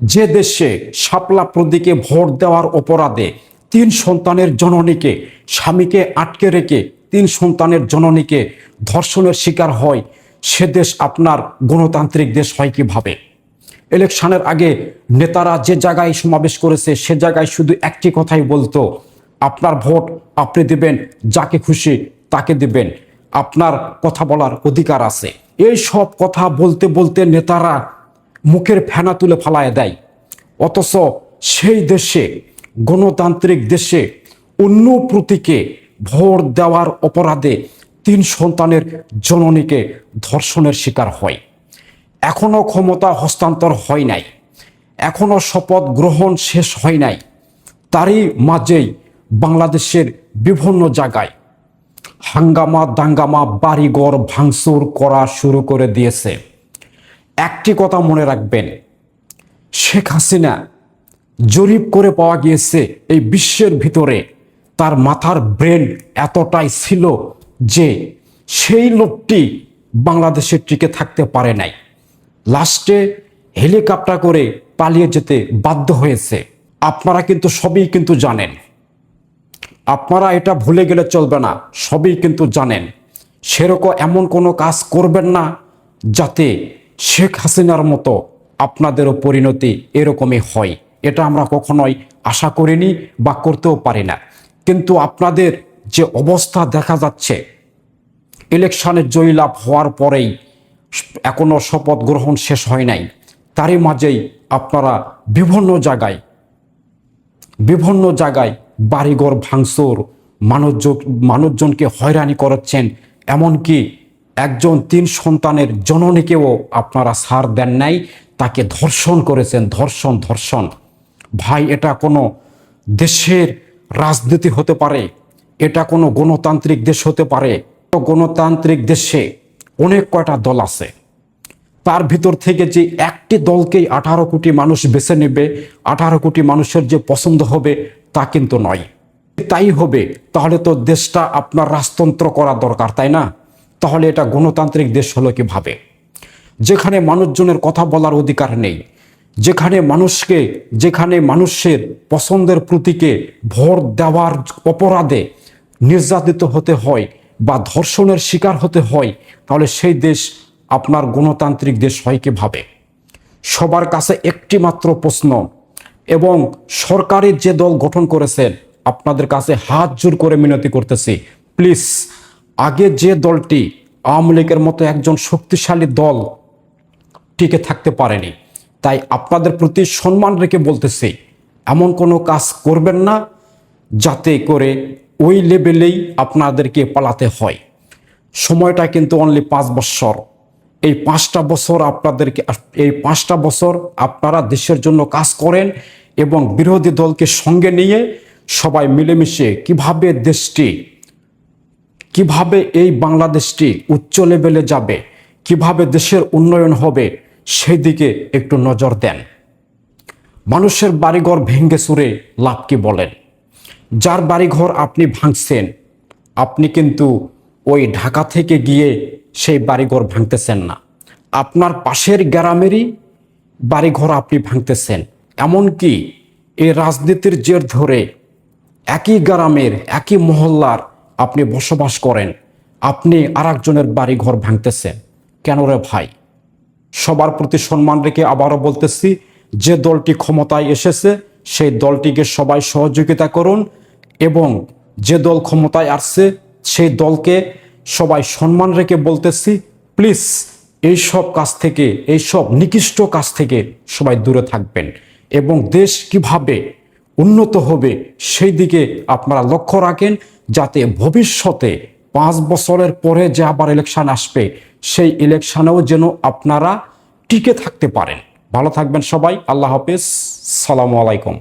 যে দেশে শাপলা প্রতীকে ভোট দেওয়ার অপরাধে 3 সন্তানের জননীকে, স্বামীকে আটকে রেখে 3 সন্তানের জননীকে ধর্ষণের শিকার হয়, সে দেশ আপনার গণতান্ত্রিক দেশ হয় কিভাবে? ইলেকশনের আগে নেতারা যে জায়গায় সমাবেশ করেছে সে জায়গায় শুধু একটি কথাই বলতো, আপনার ভোট আপনি দিবেন, যাকে খুশি তাকে দিবেন, আপনার কথা বলার অধিকার আছে। এই সব কথা বলতে বলতে নেতারা মুখের ফেনা তুলে ফালায় দেয়। অথচ সেই দেশে, গণতান্ত্রিক দেশে, অন্য প্রতীকে ভোট দেওয়ার অপরাধে 3 সন্তানের জননীকে ধর্ষণের শিকার হয়। এখনো ক্ষমতা হস্তান্তর হয় নাই, এখনো শপথ গ্রহণ শেষ হয় নাই, তারই মাঝেই বাংলাদেশের বিভিন্ন জায়গায় হাঙ্গামা দাঙ্গামা, বাড়িঘর ভাঙচুর করা শুরু করে দিয়েছে। একটি কথা মনে রাখবেন, শেখ হাসিনা জরিপ করে পাওয়া গিয়েছে এই বিশ্বের ভিতরে তার মাথার ব্রেন এতটাই ছিল যে সেই লোকটি বাংলাদেশে টিকে থাকতে পারে নাই, লাস্টে হেলিকপ্টার করে পালিয়ে যেতে বাধ্য হয়েছে। আপনারা কিন্তু সবই কিন্তু জানেন, আপনারা এটা ভুলে গেলে চলবে না, সবই কিন্তু জানেন। সেরকম এমন কোনো কাজ করবেন না যাতে শেখ হাসিনার মতো আপনাদেরও পরিণতি এরকমই হয়। এটা আমরা কখনোই আশা করিনি বা করতেও পারি না। কিন্তু আপনাদের যে অবস্থা দেখা যাচ্ছে, ইলেকশনের জয়লাভ হওয়ার পরেই এখনো শপথ গ্রহণ শেষ হয় নাই, তারই মাঝেই আপনারা বিভিন্ন জায়গায় বাড়িঘর ভাঙচুর, মানুষজনকে হয়রানি করাচ্ছেন। এমনকি একজন 3 সন্তানের জননীকেও আপনারা ছাড় দেন নাই, তাকে ধর্ষণ করেছেন। ধর্ষণ ভাই, এটা কোনো দেশের রাজনীতি হতে পারে? এটা কোনো গণতান্ত্রিক দেশ হতে পারে? গণতান্ত্রিক দেশে অনেক কয়টা দল আছে, তার ভিতর থেকে যে একটি দলকেই 18 কোটি মানুষ বেছে নেবে, 18 কোটি মানুষের যে পছন্দ হবে তা কিন্তু নয়। তাই হবে তাহলে তো দেশটা আপনার রাজতন্ত্র করা দরকার, তাই না? তাহলে এটা গণতান্ত্রিক দেশ হলো কিভাবে? যেখানে মানুষজনের কথা বলার অধিকার নেই, যেখানে মানুষের পছন্দের প্রতীকে ভোট দেওয়ার অপরাধে নির্যাতিত হতে হয় বা ধর্ষণের শিকার হতে হয়, তাহলে সেই দেশ আপনার গণতান্ত্রিক দেশ হয় কিভাবে? সবার কাছে একটি মাত্র প্রশ্ন, এবং সরকারের যে দল গঠন করেছেন আপনাদের কাছে হাত জোর করে মিনতি করতেছি, প্লিজ, আগে যে দলটি আওয়ামী লীগের মতো একজন শক্তিশালী দল টিকে থাকতে পারেনি, তাই আপনাদের প্রতি সম্মান রেখে বলতেছি, এমন কোনো কাজ করবেন না যাতে করে ওই লেভেলেই আপনাদেরকে পালাতে হয়। সময়টা কিন্তু অনলি 5 বছর। এই 5টা বছর আপনারা দেশের জন্য কাজ করেন এবং বিরোধী দলকে সঙ্গে নিয়ে সবাই মিলেমিশে কিভাবে এই বাংলাদেশটি উচ্চ লেভেলে যাবে, কিভাবে দেশের উন্নয়ন হবে, সেই দিকে একটু নজর দেন। মানুষের বাড়িঘর ভেঙে চুরে লাভ কি বলেন? যার বাড়িঘর আপনি ভাঙছেন, আপনি কিন্তু ওই ঢাকা থেকে গিয়ে সেই বাড়িঘর ভাঙতেছেন না, আপনার পাশের গ্রামেরই বাড়িঘর আপনি ভাঙতেছেন। এমনকি এই রাজনীতির জের ধরে একই গ্রামের একই মহল্লার আপনি বসবাস করেন, আপনি আরেকজনের বাড়িঘর ভাঙতেছেন কেন রে ভাই? সবার প্রতি সম্মান রেখে আবারও বলতেছি, যে দলটি ক্ষমতায় এসেছে সেই দলটিকে সবাই সহযোগিতা করুন, এবং যে দল ক্ষমতায় আসছে সেই দলকে সবাই সম্মান রেখে বলতেছি, প্লিজ এইসব নিকৃষ্ট কাজ থেকে সবাই দূরে থাকবেন, এবং দেশ কিভাবে উন্নত হবে সেই দিকে আপনারা লক্ষ্য রাখেন, যাতে ভবিষ্যতে 5 বছরের পরে যে আবার ইলেকশন আসবে সেই ইলেকশনেও যেন আপনারা টিকে থাকতে পারেন। ভালো থাকবেন সবাই, আল্লাহ হাফেজ, সালামু আলাইকুম।